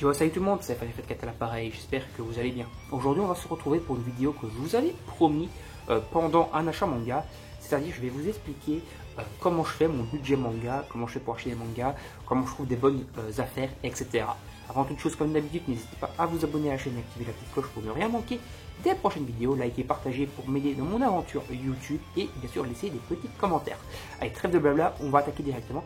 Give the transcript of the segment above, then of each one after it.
Yo, salut tout le monde, c'est FF4 à l'appareil, j'espère que vous allez bien. Aujourd'hui on va se retrouver pour une vidéo que je vous avais promis pendant un achat manga, c'est-à-dire je vais vous expliquer comment je fais mon budget manga, comment je fais pour acheter des mangas, comment je trouve des bonnes affaires, etc. Avant toute chose, comme d'habitude, n'hésitez pas à vous abonner à la chaîne et activer la petite cloche pour ne rien manquer des prochaines vidéos, likez, partagez pour m'aider dans mon aventure YouTube et bien sûr laissez des petits commentaires. Allez, trêve de blabla, on va attaquer directement.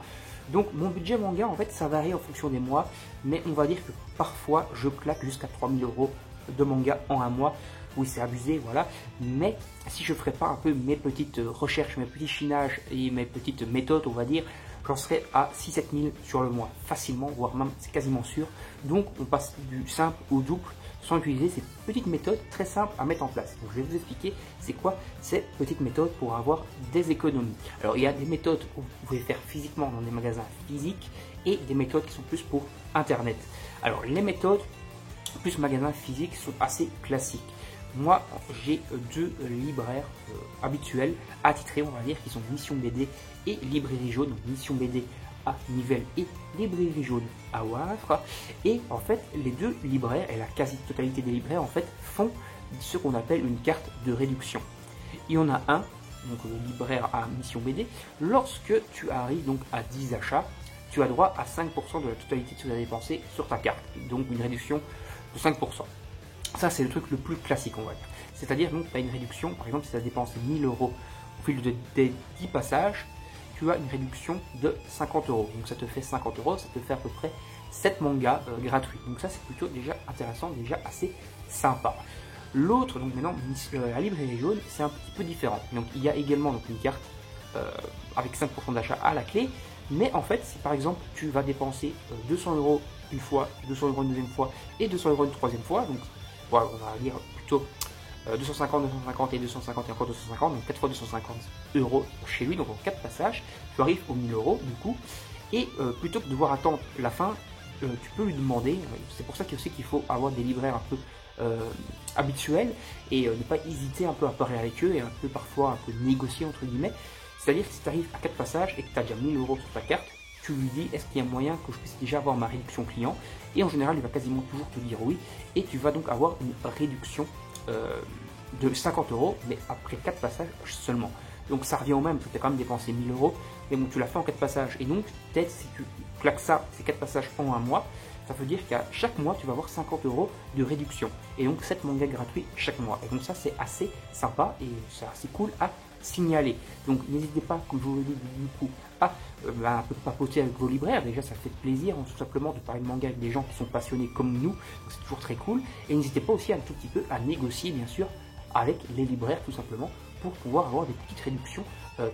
Donc mon budget manga en fait ça varie en fonction des mois, mais on va dire que parfois je claque jusqu'à 3000 € de manga en un mois. Oui, c'est abusé, voilà, mais si je ne ferais pas un peu mes petites recherches, mes petits chinages et mes petites méthodes, on va dire, j'en serais à 6-7 000 sur le mois, facilement, voire même c'est quasiment sûr. Donc on passe du simple au double sans utiliser ces petites méthodes très simples à mettre en place. Donc je vais vous expliquer c'est quoi ces petites méthodes pour avoir des économies. Alors il y a des méthodes que vous pouvez faire physiquement dans des magasins physiques et des méthodes qui sont plus pour internet. Alors les méthodes plus magasins physiques sont assez classiques. Moi, j'ai deux libraires habituels, attitrés, on va dire, qui sont Mission BD et Librairie Jaune. Donc, Mission BD à Nivelles et Librairie Jaune à Wavre. Et en fait, les deux libraires, et la quasi-totalité des libraires, en fait, font ce qu'on appelle une carte de réduction. Il y en a un, donc le libraire à Mission BD, lorsque tu arrives donc à 10 achats, tu as droit à 5% de la totalité de ce que tu as dépensé sur ta carte. Donc, une réduction de 5%. Ça, c'est le truc le plus classique, on va dire. C'est-à-dire, donc, tu as une réduction, par exemple, si tu as dépensé 1000 € au fil des 10 passages, tu as une réduction de 50 €. Donc, ça te fait 50 €, ça te fait à peu près 7 mangas gratuits. Donc, ça, c'est plutôt déjà intéressant, déjà assez sympa. L'autre, donc maintenant, la librairie jaune, c'est un petit peu différent. Donc, il y a également donc, une carte avec 5% d'achat à la clé. Mais en fait, si par exemple, tu vas dépenser 200 € une fois, 200 € une deuxième fois et 200 € une troisième fois, donc voilà, on va dire plutôt 250, 250 et 250 et encore 250, donc 4 fois 250 € chez lui, donc en 4 passages, tu arrives aux 1000 € du coup, et plutôt que de devoir attendre la fin, tu peux lui demander, c'est pour ça qu'il faut avoir des libraires un peu habituels, et ne pas hésiter un peu à parler avec eux, et un peu parfois un peu négocier entre guillemets, c'est-à-dire que si tu arrives à 4 passages et que tu as déjà 1000 € sur ta carte, tu lui dis est-ce qu'il y a moyen que je puisse déjà avoir ma réduction client, et en général il va quasiment toujours te dire oui, et tu vas donc avoir une réduction de 50 €, mais après 4 passages seulement. Donc ça revient au même, tu as quand même dépensé 1000 €, mais bon tu l'as fait en 4 passages, et donc peut-être si tu claques ça, ces 4 passages en un mois, ça veut dire qu'à chaque mois tu vas avoir 50 € de réduction, et donc 7 mangas gratuits chaque mois, et donc ça c'est assez sympa, et c'est assez cool à signaler. Donc n'hésitez pas, comme je vous l'ai dit du coup, à un peu papoter avec vos libraires. Déjà ça fait plaisir tout simplement de parler de manga avec des gens qui sont passionnés comme nous, c'est toujours très cool. Et n'hésitez pas aussi un tout petit peu à négocier bien sûr avec les libraires tout simplement pour pouvoir avoir des petites réductions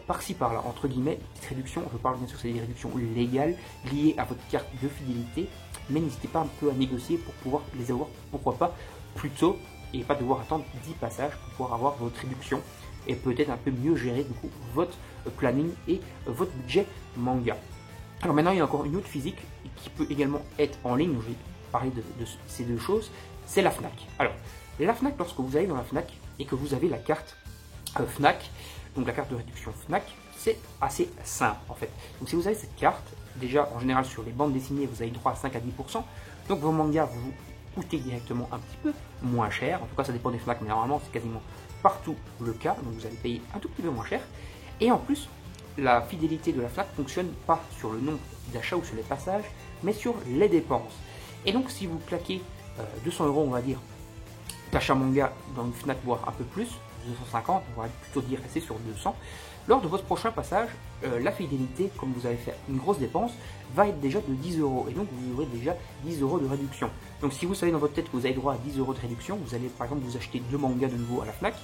par-ci par-là, entre guillemets, petites réductions. Je parle bien sûr c'est des réductions légales liées à votre carte de fidélité, mais n'hésitez pas un peu à négocier pour pouvoir les avoir, pourquoi pas plus tôt, et pas devoir attendre 10 passages pour pouvoir avoir votre réduction et peut-être un peu mieux gérer du coup votre planning et votre budget manga. Alors maintenant il y a encore une autre physique qui peut également être en ligne, je vais parler de ces deux choses, c'est la Fnac. Alors la Fnac, lorsque vous allez dans la Fnac et que vous avez la carte Fnac, donc la carte de réduction Fnac, c'est assez simple en fait. Donc si vous avez cette carte, déjà en général sur les bandes dessinées vous avez droit à 5 à 10%, donc vos mangas vous coûtez directement un petit peu moins cher, en tout cas ça dépend des Fnac, mais normalement c'est quasiment partout le cas, donc vous allez payer un tout petit peu moins cher. Et en plus, la fidélité de la Fnac fonctionne pas sur le nombre d'achats ou sur les passages, mais sur les dépenses. Et donc si vous claquez 200 € on va dire d'achat manga dans une Fnac, voire un peu plus, 250, on va plutôt dire rester sur 200, lors de votre prochain passage, la fidélité, comme vous avez fait une grosse dépense, va être déjà de 10 €, et donc vous aurez déjà 10 € de réduction. Donc si vous savez dans votre tête que vous avez droit à 10 € de réduction, vous allez par exemple vous acheter 2 mangas de nouveau à la Fnac,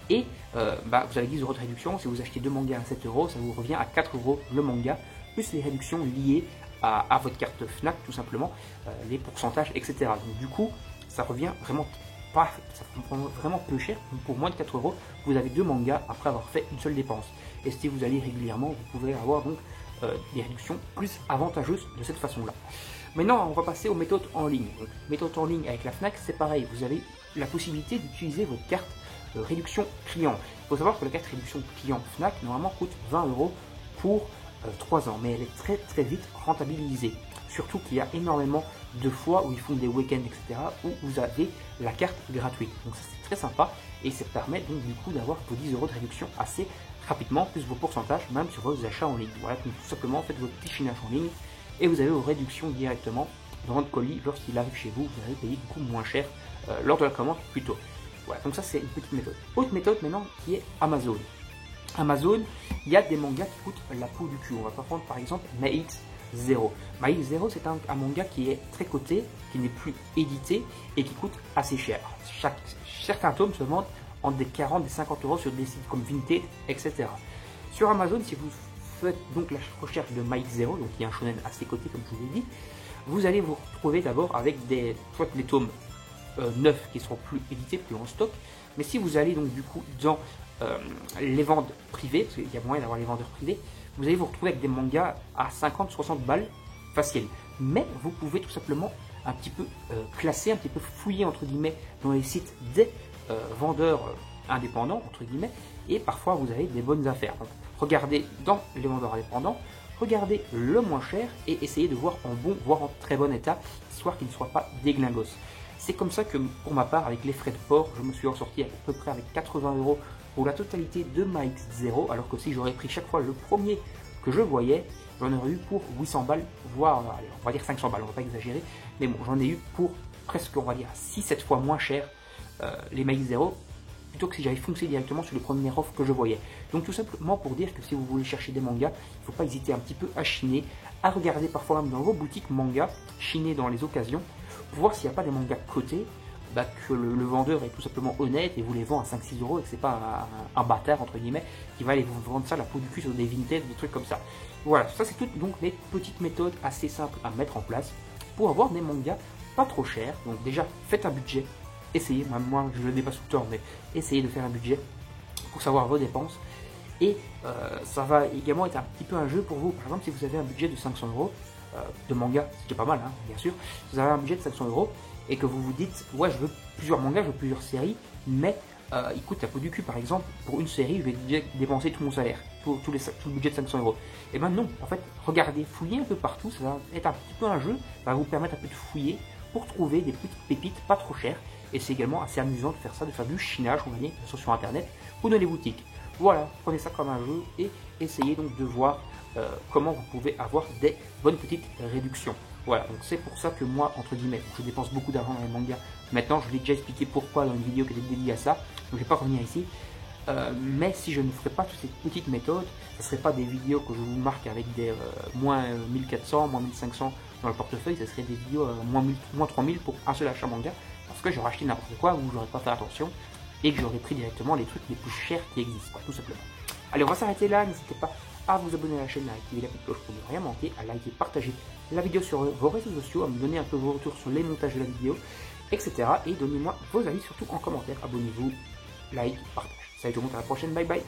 et vous avez 10 € de réduction. Si vous achetez 2 mangas à 7 €, ça vous revient à 4 € le manga, plus les réductions liées à votre carte Fnac, tout simplement, les pourcentages, etc. Donc du coup, ça revient vraiment pas, ça prend vraiment peu cher. Pour moins de 4 €, vous avez 2 mangas après avoir fait une seule dépense. Et si vous allez régulièrement, vous pouvez avoir donc des réductions plus avantageuses de cette façon-là. Maintenant, on va passer aux méthodes en ligne. Donc, méthode en ligne avec la Fnac, c'est pareil. Vous avez la possibilité d'utiliser votre carte réduction client. Il faut savoir que la carte réduction client Fnac, normalement, coûte 20 € pour 3 ans. Mais elle est très très vite rentabilisée. Surtout qu'il y a énormément 2 fois, où ils font des week-ends, etc., où vous avez la carte gratuite. Donc ça c'est très sympa et ça permet donc du coup d'avoir vos 10 € de réduction assez rapidement, plus vos pourcentages, même sur vos achats en ligne. Voilà, donc tout simplement faites votre petit chinage en ligne et vous avez vos réductions directement dans votre colis. Lorsqu'il arrive chez vous, vous allez payer beaucoup moins cher lors de la commande plus tôt. Voilà, donc ça c'est une petite méthode. Autre méthode maintenant qui est Amazon. Amazon, il y a des mangas qui coûtent la peau du cul. On va pas prendre par exemple Maïx Zero. Maïx Zero, c'est un manga qui est très coté, qui n'est plus édité et qui coûte assez cher. Certains tomes se vendent entre des 40 et 50 € sur des sites comme Vinted, etc. Sur Amazon, si vous faites donc la recherche de Maïx Zero, donc il y a un shonen assez coté comme je vous l'ai dit, vous allez vous retrouver d'abord avec soit des tomes neufs qui seront plus édités, plus en stock, mais si vous allez donc du coup dans les ventes privées, parce qu'il y a moyen d'avoir les vendeurs privés, vous allez vous retrouver avec des mangas à 50-60 balles facile. Mais vous pouvez tout simplement un petit peu classer, un petit peu fouiller entre guillemets dans les sites des vendeurs indépendants entre guillemets, et parfois vous avez des bonnes affaires. Donc regardez dans les vendeurs indépendants, regardez le moins cher et essayez de voir en bon, voire en très bon état, histoire qu'il ne soit pas déglingos. C'est comme ça que pour ma part, avec les frais de port, je me suis ressorti à peu près avec 80 € pour la totalité de Maïx Zero, alors que si j'aurais pris chaque fois le premier que je voyais, j'en aurais eu pour 800 balles, voire allez, on va dire 500 balles, on va pas exagérer, mais bon, j'en ai eu pour presque, on va dire, 6-7 fois moins cher les Maïx Zero, plutôt que si j'avais foncé directement sur le premier offre que je voyais. Donc tout simplement pour dire que si vous voulez chercher des mangas, il ne faut pas hésiter un petit peu à chiner, à regarder parfois même dans vos boutiques mangas, chiner dans les occasions, pour voir s'il n'y a pas des mangas cotés, que le vendeur est tout simplement honnête et vous les vend à 5-6 € et que c'est pas un bâtard entre guillemets qui va aller vous vendre ça la peau du cul sur des Vinted, des trucs comme ça. Voilà, ça c'est toutes donc les petites méthodes assez simples à mettre en place pour avoir des mangas pas trop chers. Donc déjà, faites un budget, essayez, même moi je le n'ai pas tout le temps, mais essayez de faire un budget pour savoir vos dépenses. Et ça va également être un petit peu un jeu pour vous. Par exemple, si vous avez un budget de 500 € de manga, c'est déjà pas mal, hein, bien sûr. Si vous avez un budget de 500 € et que vous vous dites, ouais, je veux plusieurs mangas, je veux plusieurs séries, mais il coûte la peau du cul, par exemple, pour une série, je vais déjà dépenser tout mon salaire, tout le budget de 500 €. Et ben non, en fait, regardez, fouillez un peu partout, ça va être un petit peu un jeu, ça va vous permettre un peu de fouiller pour trouver des petites pépites pas trop chères. Et c'est également assez amusant de faire ça, de faire du chinage, on va dire, que ce soit sur internet ou dans les boutiques. Voilà, prenez ça comme un jeu et essayez donc de voir comment vous pouvez avoir des bonnes petites réductions. Voilà, donc c'est pour ça que moi, entre guillemets, je dépense beaucoup d'argent dans les mangas. Maintenant, je vous ai déjà expliqué pourquoi dans une vidéo qui était dédiée à ça, donc je ne vais pas revenir ici. Mais si je ne ferais pas toutes ces petites méthodes, ce ne serait pas des vidéos que je vous marque avec des moins 1400, moins 1500 dans le portefeuille, ce serait des vidéos moins 3000 pour un seul achat manga, parce que j'aurais acheté n'importe quoi, ou j'aurais pas fait attention, et que j'aurais pris directement les trucs les plus chers qui existent, quoi, tout simplement. Allez, on va s'arrêter là, n'hésitez pas à vous abonner à la chaîne, à activer la petite cloche pour ne rien manquer, à liker, partager la vidéo sur vos réseaux sociaux, à me donner un peu vos retours sur les montages de la vidéo, etc. Et donnez-moi vos avis surtout en commentaire, abonnez-vous, like, partage. Salut tout le monde, à la prochaine, bye bye.